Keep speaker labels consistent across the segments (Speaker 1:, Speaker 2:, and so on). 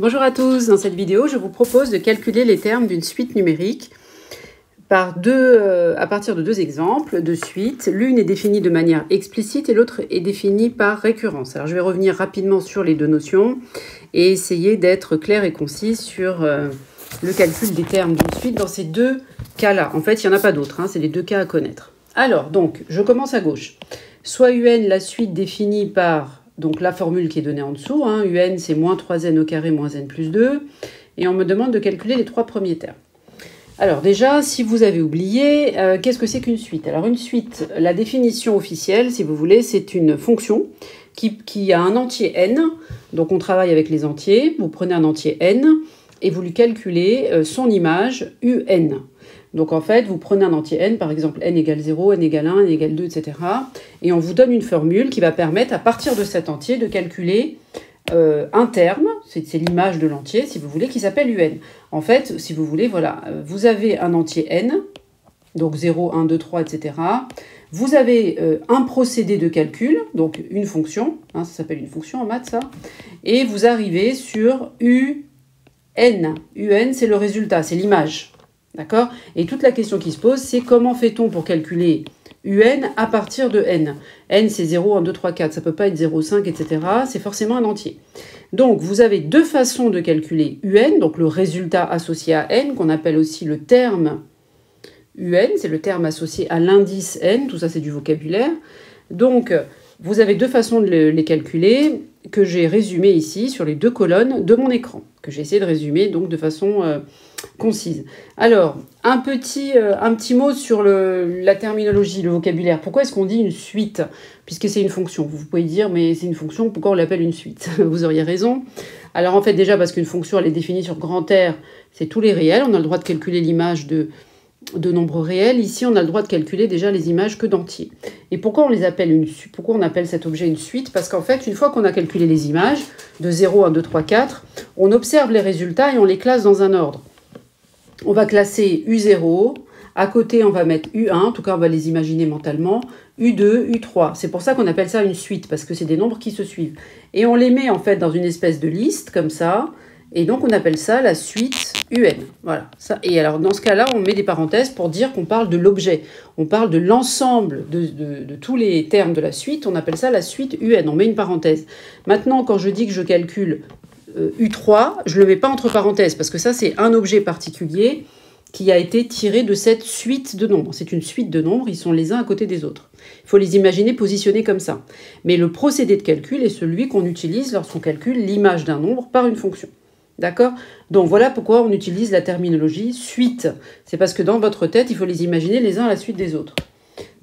Speaker 1: Bonjour à tous, dans cette vidéo, je vous propose de calculer les termes d'une suite numérique à partir de deux exemples de suites. L'une est définie de manière explicite et l'autre est définie par récurrence. Alors je vais revenir rapidement sur les deux notions et essayer d'être clair et concis sur le calcul des termes d'une suite dans ces deux cas-là. En fait, il n'y en a pas d'autres, c'est les deux cas à connaître. Alors, donc, je commence à gauche. Soit UN, la suite définie par donc la formule qui est donnée en dessous, UN c'est moins 3n au carré moins n plus 2, et on me demande de calculer les trois premiers termes. Alors déjà, si vous avez oublié, qu'est-ce que c'est qu'une suite? Alors une suite, la définition officielle, si vous voulez, c'est une fonction qui a un entier n, donc on travaille avec les entiers, vous prenez un entier n, et vous lui calculez son image un. Donc en fait, vous prenez un entier n, par exemple n égale 0, n égale 1, n égale 2, etc. Et on vous donne une formule qui va permettre, à partir de cet entier, de calculer un terme, c'est l'image de l'entier, si vous voulez, qui s'appelle un. En fait, si vous voulez, voilà, vous avez un entier n, donc 0, 1, 2, 3, etc. Vous avez un procédé de calcul, donc une fonction, ça s'appelle une fonction en maths, ça, et vous arrivez sur un. Un, c'est le résultat, c'est l'image. D'accord? Et toute la question qui se pose, c'est comment fait-on pour calculer un à partir de n? N, c'est 0, 1, 2, 3, 4. Ça ne peut pas être 0, 5, etc. C'est forcément un entier. Donc, vous avez deux façons de calculer un, donc le résultat associé à n, qu'on appelle aussi le terme un, c'est le terme associé à l'indice n. Tout ça, c'est du vocabulaire. Donc, vous avez deux façons de les calculer que j'ai résumées ici sur les deux colonnes de mon écran, que j'ai essayé de résumer donc de façon concise. Alors, un petit mot sur la terminologie, le vocabulaire. Pourquoi est-ce qu'on dit une suite? Puisque c'est une fonction. Vous pouvez dire, mais c'est une fonction, pourquoi on l'appelle une suite? Vous auriez raison. Alors en fait, déjà parce qu'une fonction, elle est définie sur grand R, c'est tous les réels. On a le droit de calculer l'image de nombres réels. Ici, on a le droit de calculer déjà les images que d'entiers. Et pourquoi on appelle cet objet une suite? Parce qu'en fait, une fois qu'on a calculé les images, de 0, 1, 2, 3, 4, on observe les résultats et on les classe dans un ordre. On va classer U0, à côté on va mettre U1, en tout cas on va les imaginer mentalement, U2, U3. C'est pour ça qu'on appelle ça une suite, parce que c'est des nombres qui se suivent. Et on les met en fait dans une espèce de liste, comme ça, et donc on appelle ça la suite UN. Voilà. Ça. Et alors dans ce cas-là, on met des parenthèses pour dire qu'on parle de l'objet. On parle de l'ensemble de tous les termes de la suite, on appelle ça la suite UN, on met une parenthèse. Maintenant, quand je dis que je calcule U3, je ne le mets pas entre parenthèses, parce que ça, c'est un objet particulier qui a été tiré de cette suite de nombres. C'est une suite de nombres, ils sont les uns à côté des autres. Il faut les imaginer positionnés comme ça. Mais le procédé de calcul est celui qu'on utilise lorsqu'on calcule l'image d'un nombre par une fonction. D'accord? Donc voilà pourquoi on utilise la terminologie suite. C'est parce que dans votre tête, il faut les imaginer les uns à la suite des autres.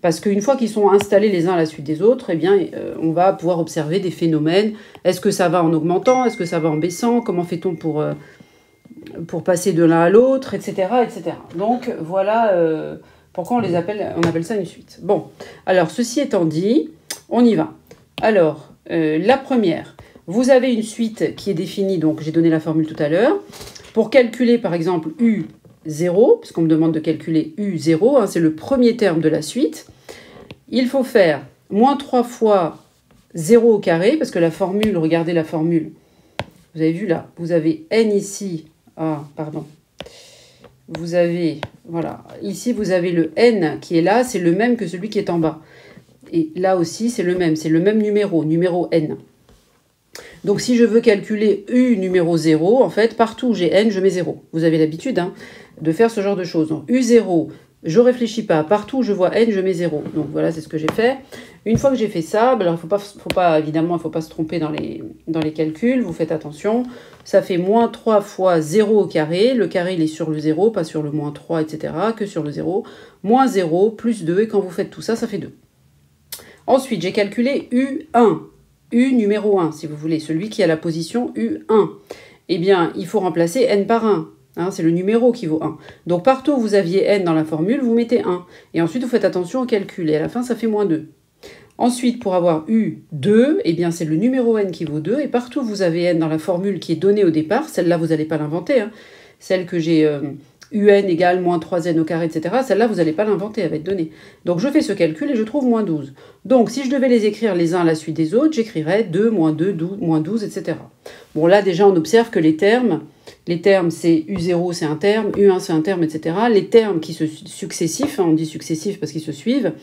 Speaker 1: Parce qu'une fois qu'ils sont installés les uns à la suite des autres, eh bien, on va pouvoir observer des phénomènes. Est-ce que ça va en augmentant? Est-ce que ça va en baissant? Comment fait-on pour passer de l'un à l'autre, etc., etc. Donc, voilà pourquoi on appelle ça une suite. Bon, alors, ceci étant dit, on y va. Alors, la première, vous avez une suite qui est définie, donc j'ai donné la formule tout à l'heure. Pour calculer, par exemple, U0, puisqu'on me demande de calculer U0, c'est le premier terme de la suite, il faut faire moins 3 fois 0 au carré, parce que la formule, regardez la formule, vous avez vu là, vous avez n ici, vous avez, voilà, ici vous avez le n qui est là, c'est le même que celui qui est en bas. Et là aussi, c'est le même numéro n. Donc si je veux calculer U numéro 0, en fait, partout où j'ai n, je mets 0. Vous avez l'habitude de faire ce genre de choses. Donc U0, je ne réfléchis pas. Partout où je vois n, je mets 0. Donc voilà, c'est ce que j'ai fait. Une fois que j'ai fait ça, alors évidemment, il ne faut pas se tromper dans les calculs. Vous faites attention. Ça fait moins 3 fois 0 au carré. Le carré, il est sur le 0, pas sur le moins 3, etc., que sur le 0. Moins 0, plus 2. Et quand vous faites tout ça, ça fait 2. Ensuite, j'ai calculé U1. U numéro 1, si vous voulez, celui qui a la position U1. Eh bien, il faut remplacer n par 1. C'est le numéro qui vaut 1. Donc, partout où vous aviez n dans la formule, vous mettez 1. Et ensuite, vous faites attention au calcul. Et à la fin, ça fait moins 2. Ensuite, pour avoir U2, eh bien, c'est le numéro n qui vaut 2. Et partout où vous avez n dans la formule qui est donnée au départ, celle-là, vous n'allez pas l'inventer. Celle que j'ai un égale moins 3n au carré, etc. Celle-là, vous n'allez pas l'inventer, elle va être donnée. Donc, je fais ce calcul et je trouve moins 12. Donc, si je devais les écrire les uns à la suite des autres, j'écrirais 2, moins 2, 12, moins 12, etc. Bon, là, déjà, on observe que les termes c'est U0, c'est un terme, U1, c'est un terme, etc. Les termes qui se successifs, on dit successifs parce qu'ils se suivent,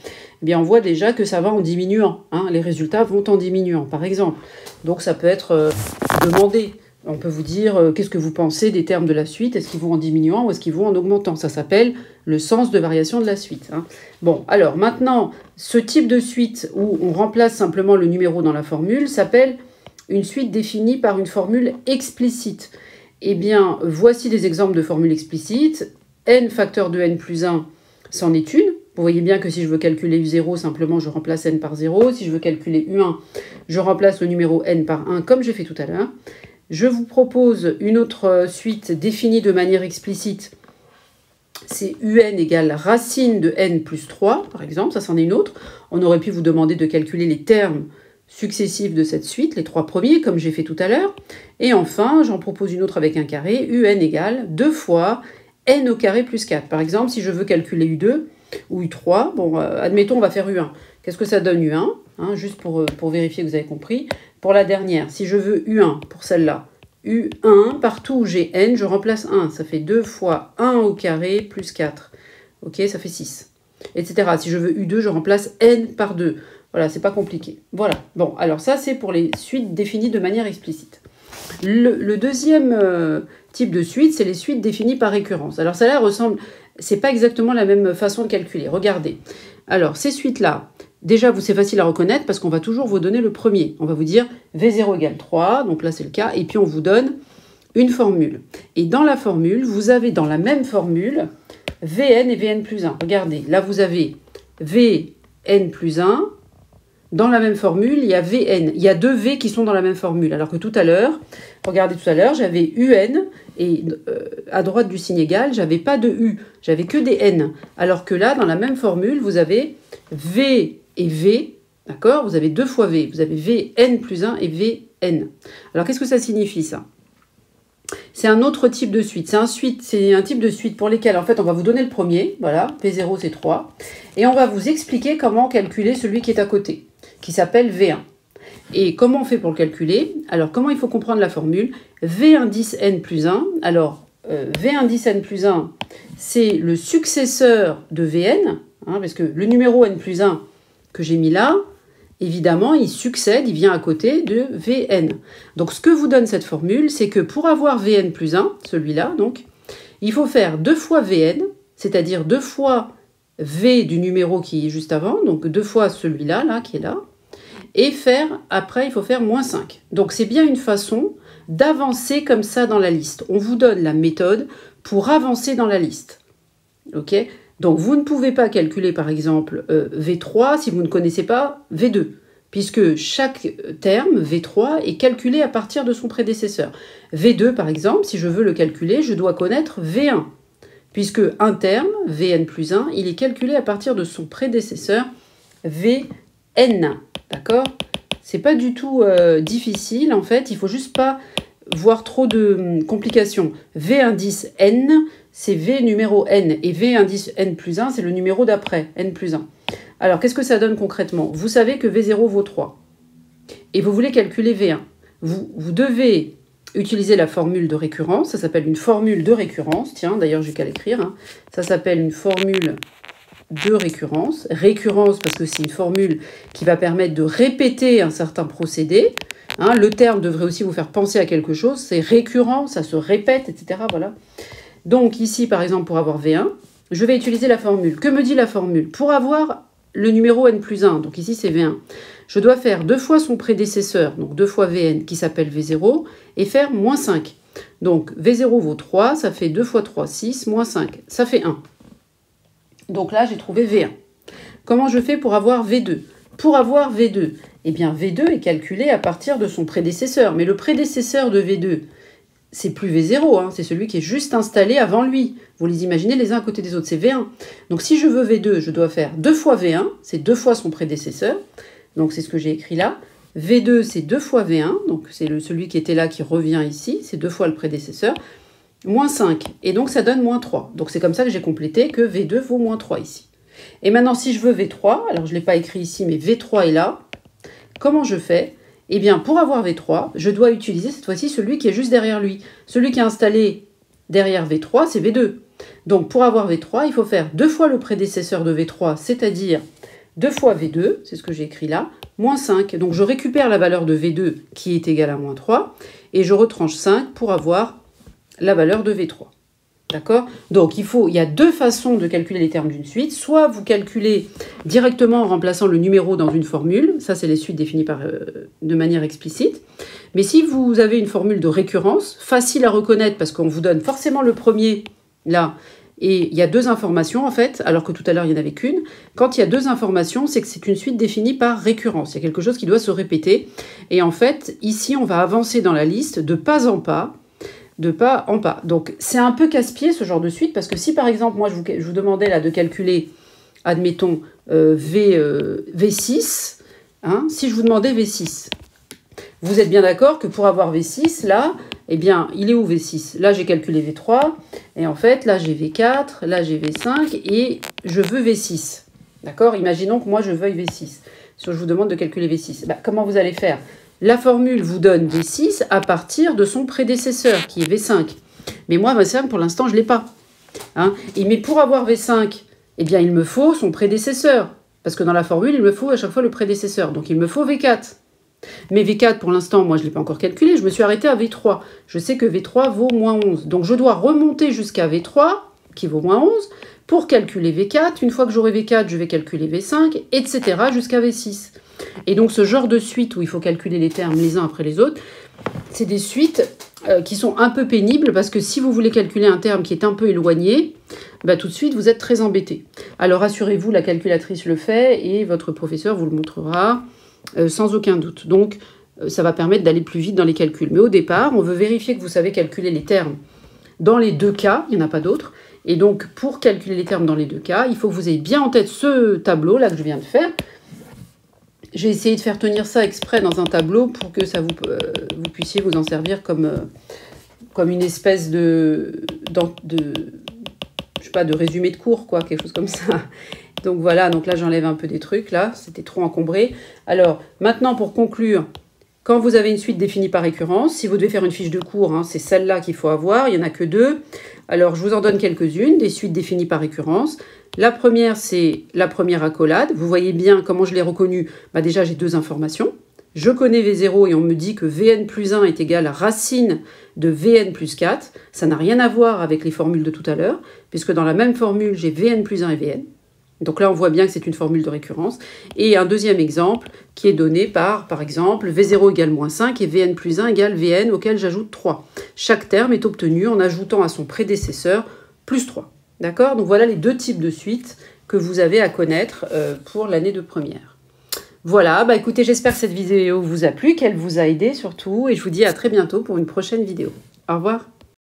Speaker 1: eh bien, on voit déjà que ça va en diminuant. Les résultats vont en diminuant, par exemple. Donc, ça peut être demandé. On peut vous dire, qu'est-ce que vous pensez des termes de la suite? Est-ce qu'ils vont en diminuant ou est-ce qu'ils vont en augmentant? Ça s'appelle le sens de variation de la suite. Bon, alors maintenant, ce type de suite où on remplace simplement le numéro dans la formule s'appelle une suite définie par une formule explicite. Eh bien, voici des exemples de formules explicites. N facteur de n plus 1, c'en est une. Vous voyez bien que si je veux calculer U0, simplement je remplace n par 0. Si je veux calculer U1, je remplace le numéro n par 1, comme j'ai fait tout à l'heure. Je vous propose une autre suite définie de manière explicite. C'est UN égale racine de n plus 3, par exemple. Ça, c'en est une autre. On aurait pu vous demander de calculer les termes successifs de cette suite, les 3 premiers, comme j'ai fait tout à l'heure. Et enfin, j'en propose une autre avec un carré. UN égale 2 fois n au carré plus 4. Par exemple, si je veux calculer U2 ou U3, bon, admettons, on va faire U1. Qu'est-ce que ça donne U1 juste pour vérifier que vous avez compris. Pour la dernière, si je veux U1 pour celle-là, U1, partout où j'ai n, je remplace 1. Ça fait 2 fois 1 au carré plus 4. Ok, ça fait 6. Etc. Si je veux U2, je remplace n par 2. Voilà, c'est pas compliqué. Voilà. Bon, alors ça, c'est pour les suites définies de manière explicite. Le deuxième type de suite, c'est les suites définies par récurrence. Alors, ça là ressemble... C'est pas exactement la même façon de calculer. Regardez. Alors, ces suites-là, déjà, c'est facile à reconnaître parce qu'on va toujours vous donner le premier. On va vous dire V0 égale 3, donc là, c'est le cas, et puis on vous donne une formule. Et dans la formule, vous avez dans la même formule Vn et Vn plus 1. Regardez, là, vous avez Vn plus 1. Dans la même formule, il y a Vn. Il y a 2 V qui sont dans la même formule. Alors que tout à l'heure, regardez tout à l'heure, j'avais UN et à droite du signe égal, j'avais pas de U, j'avais que des N. Alors que là, dans la même formule, vous avez V et V, d'accord? Vous avez 2 fois V. Vous avez Vn plus 1 et Vn. Alors qu'est-ce que ça signifie ça? C'est un autre type de suite. C'est un type de suite pour lesquels, en fait, on va vous donner le premier. Voilà, V0, c'est 3. Et on va vous expliquer comment calculer celui qui est à côté, qui s'appelle V1. Et comment on fait pour le calculer? Alors, comment il faut comprendre la formule? V indice n plus 1. Alors, V indice n plus 1, c'est le successeur de Vn, parce que le numéro n plus 1 que j'ai mis là, évidemment, il succède, il vient à côté de Vn. Donc, ce que vous donne cette formule, c'est que pour avoir Vn plus 1, celui-là, donc, il faut faire 2 fois Vn, c'est-à-dire 2 fois V du numéro qui est juste avant, donc 2 fois celui-là, là, qui est là, et après, il faut faire moins 5. Donc, c'est bien une façon d'avancer comme ça dans la liste. On vous donne la méthode pour avancer dans la liste. Ok ? Donc, vous ne pouvez pas calculer, par exemple, V3 si vous ne connaissez pas V2, puisque chaque terme, V3, est calculé à partir de son prédécesseur. V2, par exemple, si je veux le calculer, je dois connaître V1, puisque un terme, Vn plus 1, il est calculé à partir de son prédécesseur, Vn. D'accord ? C'est pas du tout difficile, en fait, il faut juste pas voir trop de complications. V indice n, c'est V numéro n, et V indice n plus 1, c'est le numéro d'après, n plus 1. Alors, qu'est-ce que ça donne concrètement? Vous savez que V0 vaut 3, et vous voulez calculer V1. Vous devez utiliser la formule de récurrence, ça s'appelle une formule de récurrence, tiens, d'ailleurs, j'ai qu'à l'écrire, ça s'appelle une formule de récurrence. Récurrence parce que c'est une formule qui va permettre de répéter un certain procédé. Le terme devrait aussi vous faire penser à quelque chose. C'est récurrent, ça se répète, etc. Voilà. Donc ici, par exemple, pour avoir V1, je vais utiliser la formule. Que me dit la formule? Pour avoir le numéro n plus 1, donc ici c'est V1, je dois faire 2 fois son prédécesseur, donc 2 fois Vn, qui s'appelle V0, et faire moins 5. Donc V0 vaut 3, ça fait 2 fois 3, 6, moins 5, ça fait 1. Donc là, j'ai trouvé V1. Comment je fais pour avoir V2? Pour avoir V2, eh bien V2 est calculé à partir de son prédécesseur. Mais le prédécesseur de V2, c'est plus V0, c'est celui qui est juste installé avant lui. Vous les imaginez les uns à côté des autres, c'est V1. Donc si je veux V2, je dois faire 2 fois V1, c'est 2 fois son prédécesseur. Donc c'est ce que j'ai écrit là. V2, c'est 2 fois V1, donc c'est celui qui était là qui revient ici, c'est 2 fois le prédécesseur. Moins 5, et donc ça donne moins 3. Donc c'est comme ça que j'ai complété que V2 vaut moins 3 ici. Et maintenant, si je veux V3, alors je ne l'ai pas écrit ici, mais V3 est là. Comment je fais? Eh bien, pour avoir V3, je dois utiliser cette fois-ci celui qui est juste derrière lui. Celui qui est installé derrière V3, c'est V2. Donc, pour avoir V3, il faut faire 2 fois le prédécesseur de V3, c'est-à-dire 2 fois V2, c'est ce que j'ai écrit là, moins 5. Donc, je récupère la valeur de V2 qui est égale à moins 3, et je retranche 5 pour avoir la valeur de V3. D'accord? Donc, il y a 2 façons de calculer les termes d'une suite. Soit vous calculez directement en remplaçant le numéro dans une formule. Ça, c'est les suites définies de manière explicite. Mais si vous avez une formule de récurrence, facile à reconnaître parce qu'on vous donne forcément le premier, là, et il y a 2 informations, en fait, alors que tout à l'heure, il n'y en avait qu'une. Quand il y a 2 informations, c'est que c'est une suite définie par récurrence. Il y a quelque chose qui doit se répéter. Et en fait, ici, on va avancer dans la liste de pas en pas, de pas en pas. Donc, c'est un peu casse-pied, ce genre de suite, parce que si, par exemple, moi, je vous demandais là de calculer, admettons, V6, hein, si je vous demandais V6, vous êtes bien d'accord que pour avoir V6, là, eh bien, il est où V6? Là, j'ai calculé V3, et en fait, là, j'ai V4, là, j'ai V5, et je veux V6. D'accord? Imaginons que moi, je veuille V6. Si je vous demande de calculer V6, comment vous allez faire? La formule vous donne V6 à partir de son prédécesseur, qui est V5. Mais moi, V5, pour l'instant, je ne l'ai pas. Hein, mais pour avoir V5, eh bien, il me faut son prédécesseur. Parce que dans la formule, il me faut à chaque fois le prédécesseur. Donc, il me faut V4. Mais V4, pour l'instant, moi, je ne l'ai pas encore calculé. Je me suis arrêtée à V3. Je sais que V3 vaut moins 11. Donc, je dois remonter jusqu'à V3, qui vaut moins 11, pour calculer V4. Une fois que j'aurai V4, je vais calculer V5, etc. jusqu'à V6. Et donc, ce genre de suite où il faut calculer les termes les uns après les autres, c'est des suites qui sont un peu pénibles parce que si vous voulez calculer un terme qui est un peu éloigné, tout de suite, vous êtes très embêté. Alors, rassurez-vous, la calculatrice le fait et votre professeur vous le montrera sans aucun doute. Donc, ça va permettre d'aller plus vite dans les calculs. Mais au départ, on veut vérifier que vous savez calculer les termes dans les 2 cas, il n'y en a pas d'autres. Et donc, pour calculer les termes dans les 2 cas, il faut que vous ayez bien en tête ce tableau-là que je viens de faire. J'ai essayé de faire tenir ça exprès dans un tableau pour que ça vous puissiez vous en servir comme une espèce de résumé de cours, quoi, quelque chose comme ça. Donc voilà, donc là j'enlève un peu des trucs, là, c'était trop encombré. Alors, maintenant pour conclure, quand vous avez une suite définie par récurrence, si vous devez faire une fiche de cours, hein, c'est celle-là qu'il faut avoir, il n'y en a que 2. Alors, je vous en donne quelques-unes, des suites définies par récurrence. La première, c'est la première accolade. Vous voyez bien comment je l'ai reconnue. Déjà, j'ai 2 informations. Je connais V0 et on me dit que Vn plus 1 est égal à racine de Vn plus 4. Ça n'a rien à voir avec les formules de tout à l'heure, puisque dans la même formule, j'ai Vn plus 1 et Vn. Donc là, on voit bien que c'est une formule de récurrence. Et un deuxième exemple qui est donné par exemple, V0 égale moins 5 et Vn plus 1 égale Vn auquel j'ajoute 3. Chaque terme est obtenu en ajoutant à son prédécesseur plus 3. D'accord? Donc voilà les 2 types de suites que vous avez à connaître pour l'année de première. Voilà, écoutez, j'espère que cette vidéo vous a plu, qu'elle vous a aidé surtout, et je vous dis à très bientôt pour une prochaine vidéo. Au revoir.